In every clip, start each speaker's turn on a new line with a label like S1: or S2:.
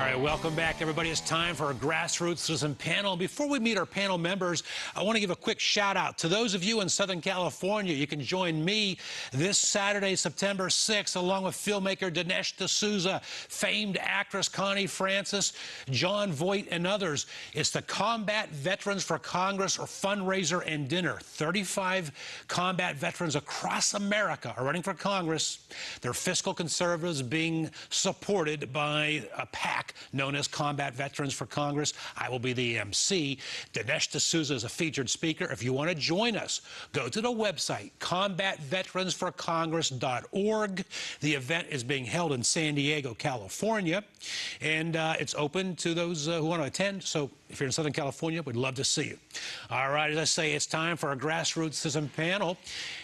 S1: All right, welcome back, everybody. It's time for our Grassroots Citizen panel. Before we meet our panel members, I want to give a quick shout-out to those of you in Southern California. You can join me this Saturday, September 6th, along with filmmaker Dinesh D'Souza, famed actress Connie Francis, John Voight, and others. It's the Combat Veterans for Congress or fundraiser and dinner. 35 combat veterans across America are running for Congress. They're fiscal conservatives being supported by a PAC known as Combat Veterans for Congress. I will be the MC. Dinesh D'Souza is a featured speaker. If you want to join us, go to the website, combatveteransforcongress.org. The event is being held in San Diego, California, and it's open to those who want to attend. So if you're in Southern California, we'd love to see you. All right, as I say, it's time for our Grassroots Citizen panel.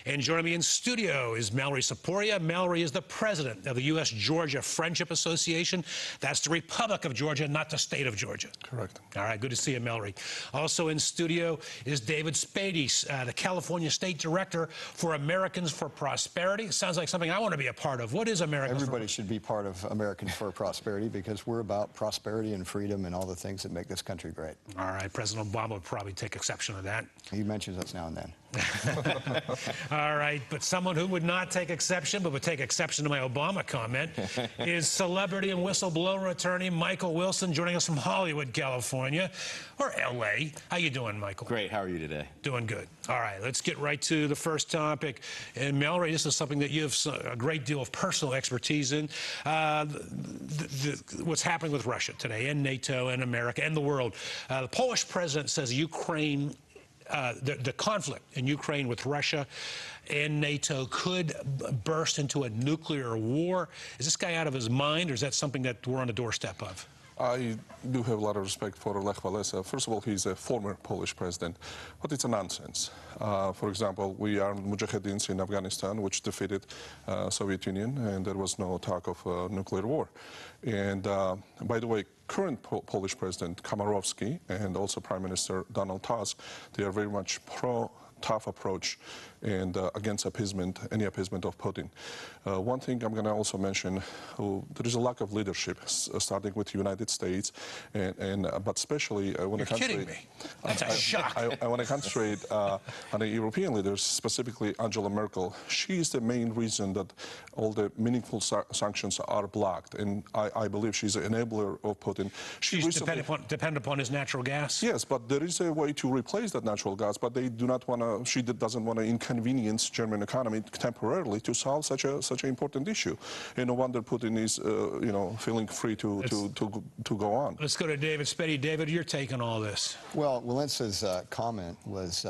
S1: And joining me in studio is Melory Tsipouria. Melory is the president of the U.S.-Georgia Friendship Association. That's the Republic of Georgia, not the state of Georgia.
S2: Correct.
S1: All right, good to see you, Melory. Also in studio is David Spades, the California State Director for Americans for Prosperity. It sounds like something I want to be a part of. What is Americans
S3: Everybody should be part of Americans for Prosperity because we're about prosperity and freedom and all the things that make this country great.
S1: All right, President Obama would probably take exception to that.
S3: He mentions us now and then.
S1: All right, but someone who would not take exception, but would take exception to my Obama comment, is celebrity and whistleblower attorney Mychal Wilson, joining us from Hollywood, California, or L.A. How you doing, Mychal?
S4: Great. How are you today?
S1: Doing good. All right, let's get right to the first topic. And Melory, this is something that you have a great deal of personal expertise in. What's happening with Russia today, and NATO, and America, and the world. The Polish president says Ukraine, the conflict in Ukraine with Russia and NATO could burst into a nuclear war. Is this guy out of his mind, or is that something that we're on the doorstep of?
S2: I do have a lot of respect for Lech Walesa. First of all, he's a former Polish president, but it's a nonsense. For example, we are Mujahideen in Afghanistan, which defeated Soviet Union, and there was no talk of nuclear war. And by the way, current Polish President Komorowski and also Prime Minister Donald Tusk, they are very much pro-tough approach and against appeasement, any appeasement of Putin. One thing I'm going to also mention, there is a lack of leadership, starting with the United States, but especially when it comes to...
S1: You're kidding me. That's a shock.
S2: I want to concentrate on the European leaders, specifically Angela Merkel. She is the main reason that all the meaningful sanctions are blocked, and I believe she's an enabler of Putin.
S1: She's dependent upon his natural gas?
S2: Yes, but there is a way to replace that natural gas, but they do not want to, she doesn't want to inconvenience German economy temporarily to solve such an important issue. And no wonder Putin is, feeling free to go on.
S1: Let's go to David Spady. David, your take on all this.
S3: Well, Walensa's comment was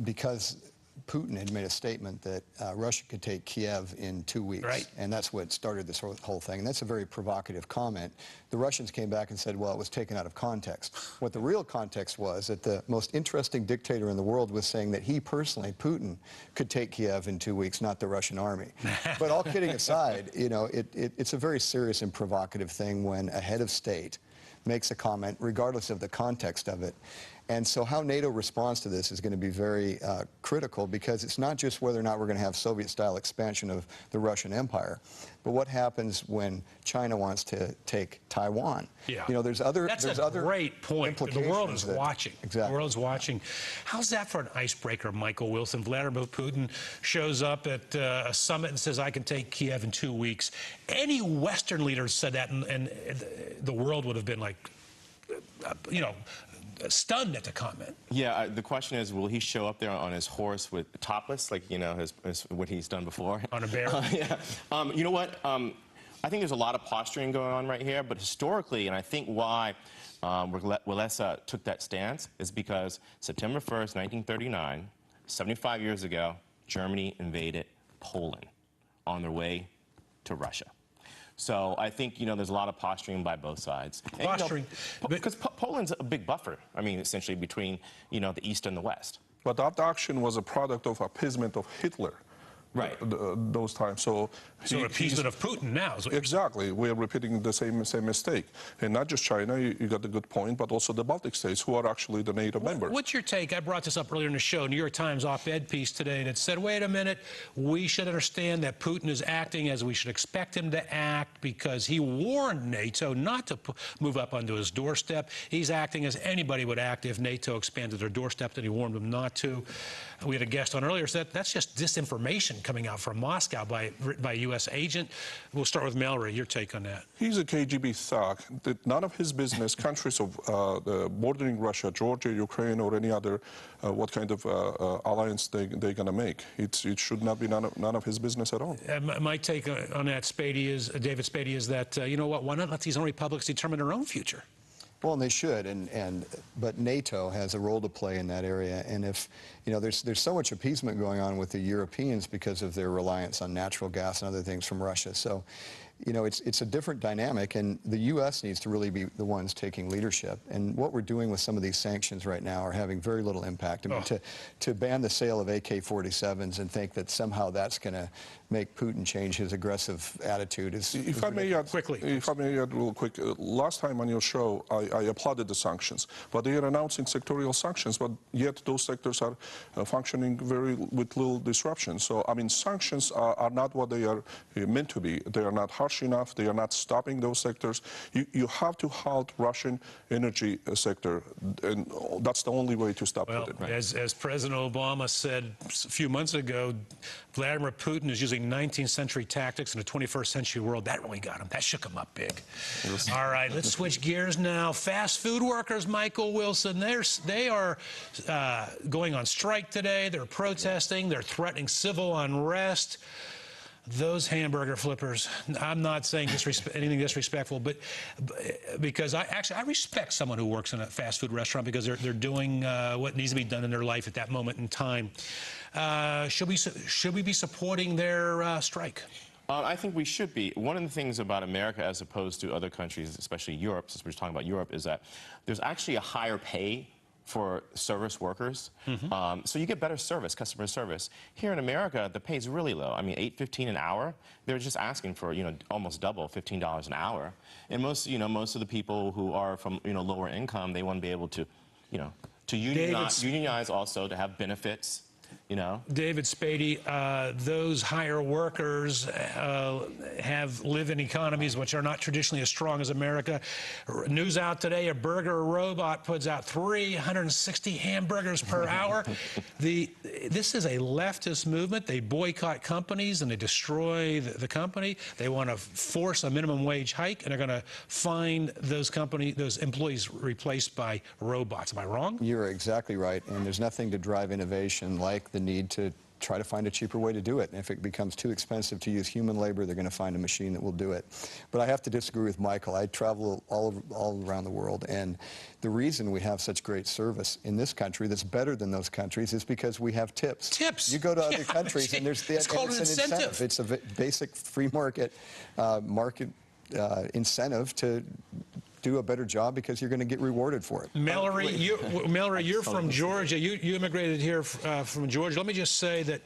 S3: because Putin had made a statement that Russia could take Kiev in 2 weeks.
S1: Right.
S3: And that's what started this whole thing. And that's a very provocative comment. The Russians came back and said, well, it was taken out of context. What the real context was that the most interesting dictator in the world was saying that he personally, Putin, could take Kiev in 2 weeks, not the Russian army. But all kidding aside, it's a very serious and provocative thing when a head of state makes a comment, regardless of the context of it. And so how NATO responds to this is going to be very critical, because it's not just whether or not we're going to have Soviet-style expansion of the Russian Empire, but what happens when China wants to take Taiwan.
S1: Yeah.
S3: There's other
S1: great point. The world is watching.
S3: Exactly.
S1: The world is watching. How's that for an icebreaker, Mychal Wilson? Vladimir Putin shows up at a summit and says, I can take Kiev in 2 weeks. Any Western leader said that, and the world would have been like, stunned at the comment.
S4: Yeah, the question is, will he show up there on his horse with topless, like, what he's done before?
S1: On a bear?
S4: Yeah. You know what? I think there's a lot of posturing going on right here, but historically, and I think why Walesa took that stance is because September 1st, 1939, 75 years ago, Germany invaded Poland on their way to Russia. So I think, there's a lot of posturing by both sides.
S1: Posturing?
S4: Because Poland's a big buffer, essentially between, the East and the West.
S2: But that action was a product of appeasement of Hitler,
S4: Right.
S2: Those times. So
S1: appeasement of Putin now. Is what
S2: exactly. We're repeating the same mistake. And not just China, you got a good point, but also the Baltic states, who are actually the NATO members.
S1: What's your take? I brought this up earlier in the show, New York Times op-ed piece today that said, wait a minute, we should understand that Putin is acting as we should expect him to act because he warned NATO not to move up onto his doorstep. He's acting as anybody would act if NATO expanded their doorstep, and he warned them not to. We had a guest on earlier said that's just disinformation coming out from Moscow by a U.S. agent. We'll start with Melory. Your take on that?
S2: He's a KGB thug. None of his business, countries of bordering Russia, Georgia, Ukraine, or any other, what kind of alliance they're going to make. It should not be none of his business at all.
S1: My take on that, David Spady, is that, you know what, why not let these own republics determine their own future?
S3: Well, and they should, but NATO has a role to play in that area. And if, you know, there's so much appeasement going on with the Europeans because of their reliance on natural gas and other things from Russia. So, you know, it's a different dynamic, and the U.S. needs to really be the ones taking leadership. And what we're doing with some of these sanctions right now are having very little impact. I mean, to ban the sale of AK-47s and think that somehow that's going to make Putin change his aggressive attitude is...
S2: If I may add real quick, last time on your show, I applauded the sanctions, but they are announcing sectorial sanctions, but yet those sectors are functioning with little disruption. So, I mean, sanctions are not what they are meant to be. They are not harsh enough. They are not stopping those sectors. You have to halt Russian energy sector, and that's the only way to stop it.
S1: Right. As President Obama said a few months ago, Vladimir Putin is using 19th century tactics in a 21st century world. That really got him. That shook him up big. Yes. All right, let's switch gears now. Fast food workers, Mychal Wilson, they are going on strike today. They're protesting. They're threatening civil unrest. Those hamburger flippers, I'm not saying anything disrespectful, but because I respect someone who works in a fast food restaurant because they're doing what needs to be done in their life at that moment in time. Should we be supporting their strike?
S4: I think we should be. One of the things about America as opposed to other countries, especially Europe, since we're talking about Europe, is that there's actually a higher pay for service workers. So you get better service, customer service. Here in America, the pay is really low. I mean, $8.15 an hour. They're just asking for, you know, almost double, $15 an hour. And most of the people who are from, you know, lower income, they want to be able to, you know, to unionize also, to have benefits. You know? David
S1: Spady, those higher workers live in economies which are not traditionally as strong as America. News out today, a burger robot puts out 360 hamburgers per hour. This is a leftist movement. They boycott companies and they destroy the company. They want to force a minimum wage hike, and they're going to find those employees replaced by robots. Am I wrong?
S3: You're exactly right, and there's nothing to drive innovation like the need to try to find a cheaper way to do it. And if it becomes too expensive to use human labor, they're going to find a machine that will do it. But I have to disagree with Mychal. I travel all around the world, and the reason we have such great service in this country that's better than those countries is because we have tips.
S1: Tips.
S3: You go to other countries, and it's
S1: called an incentive.
S3: It's a basic free market incentive to do a better job because you're going to get rewarded for it.
S1: Melory, you're from Georgia. You immigrated here from Georgia. Let me just say that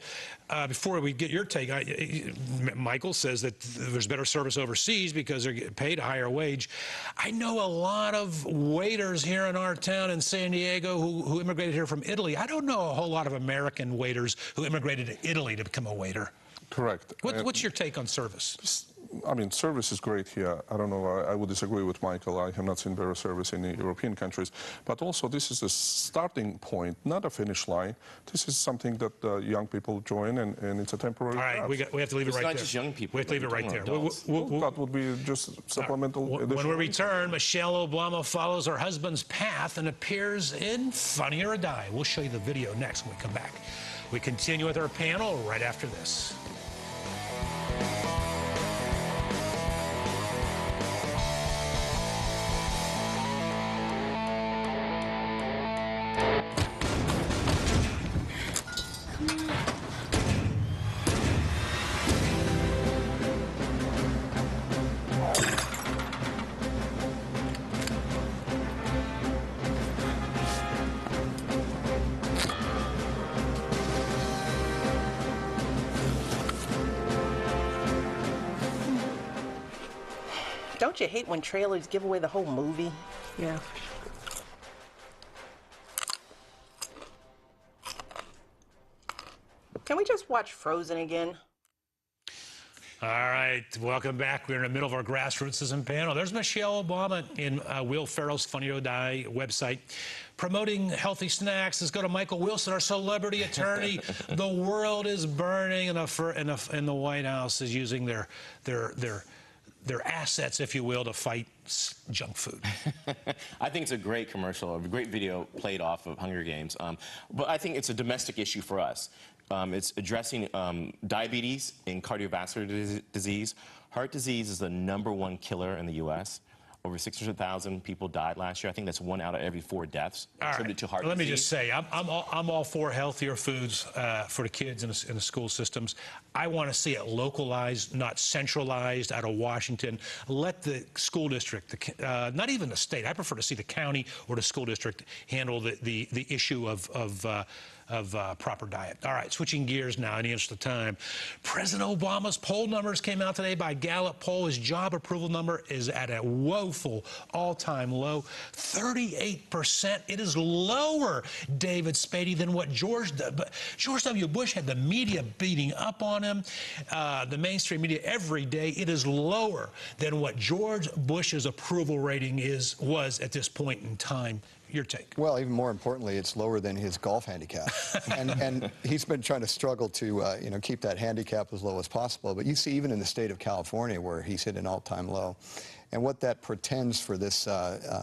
S1: before we get your take, Mychal says that there's better service overseas because they're getting paid a higher wage. I know a lot of waiters here in our town in San Diego who immigrated here from Italy. I don't know a whole lot of American waiters who immigrated to Italy to become a waiter.
S2: Correct.
S1: What's your take on service?
S2: I mean, service is great here. I don't know, I would disagree with Mychal. I have not seen better service in the European countries. But also, this is a starting point, not a finish line. This is something that young people join, and it's a temporary
S1: All right, we have to leave it right there.
S4: It's not just young people.
S1: We have to leave it right there.
S2: That would be just supplemental.
S1: When we return, Michelle Obama follows her husband's path and appears in Funny or Die. We'll show you the video next when we come back. We continue with our panel right after this.
S5: Don't you hate when trailers give away the whole movie?
S6: Yeah.
S5: Can we just watch Frozen again?
S1: All right, welcome back. We're in the middle of our grassrootsism panel. There's Michelle Obama in Will Ferrell's Funny or Die website promoting healthy snacks. Let's go to Michael Wilson, our celebrity attorney. The world is burning, and the White House is using their assets, if you will, to fight junk food.
S4: I think it's a great commercial, a great video played off of Hunger Games. But I think it's a domestic issue for us. It's addressing diabetes and cardiovascular disease. Heart disease is the #1 killer in the U.S. Over 600,000 people died last year. I think that's 1 out of every 4 deaths attributed to heart disease.
S1: Let me just say, I'm all for healthier foods for the kids in the school systems. I want to see it localized, not centralized out of Washington. Let the school district, not even the state, I prefer to see the county or the school district handle the issue of proper diet. All right, switching gears now in the interest of time. President Obama's poll numbers came out today by Gallup poll. His job approval number is at a woeful all-time low, 38%. It is lower, David Spady, than what George W. Bush had the media beating up on him, the mainstream media every day. It is lower than what George Bush's approval rating was at this point in time. Your take?
S3: Well, even more importantly, it's lower than his golf handicap, and he's been trying to struggle to keep that handicap as low as possible. But you see, even in the state of California, where he's hit an all-time low, and what that portends for this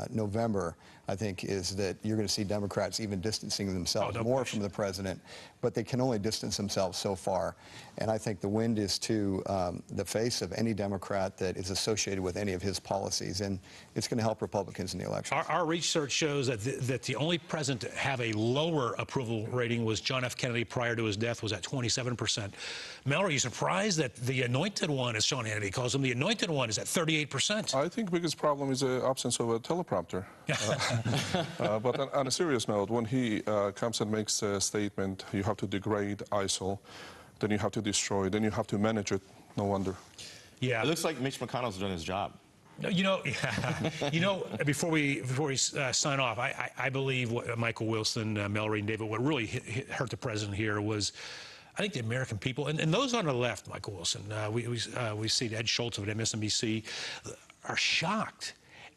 S3: November, I think, is that you're going to see Democrats even distancing themselves more from the president, but they can only distance themselves so far. And I think the wind is to the face of any Democrat that is associated with any of his policies, and it's going to help Republicans in the election.
S1: Our research shows that the only president to have a lower approval rating was John F. Kennedy prior to his death, was at 27%. Melory, are you surprised that the anointed one, as Sean Hannity calls him, the anointed one is at 38%?
S2: I think the biggest problem is the absence of a teleprompter. But on a serious note, when he comes and makes a statement, you have to degrade ISIL, then you have to destroy, then you have to manage it. No wonder.
S1: Yeah.
S4: It looks like Mitch McConnell's done his job.
S1: Before we sign off, I believe what Michael Wilson, Melory, and David, what really hurt the president here was, I think, the American people, and those on the left, Michael Wilson, we see Ed Schultz of MSNBC, are shocked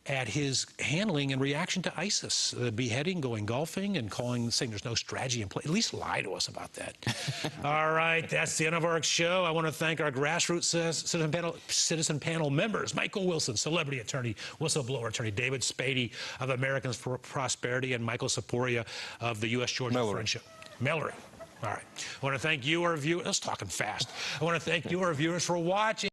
S1: at his handling in reaction to ISIS, the beheading, going golfing, and saying there's no strategy in place. At least lie to us about that. All right, that's the end of our show. I want to thank our grassroots citizen panel members: Michael Wilson, celebrity attorney, whistleblower attorney; David Spady of Americans for Prosperity; and Michael Tsipouria of the U.S.-Georgia Friendship. Melory. All right. I want to thank you, our viewers. Let's talking fast. I want to thank you, our viewers, for watching.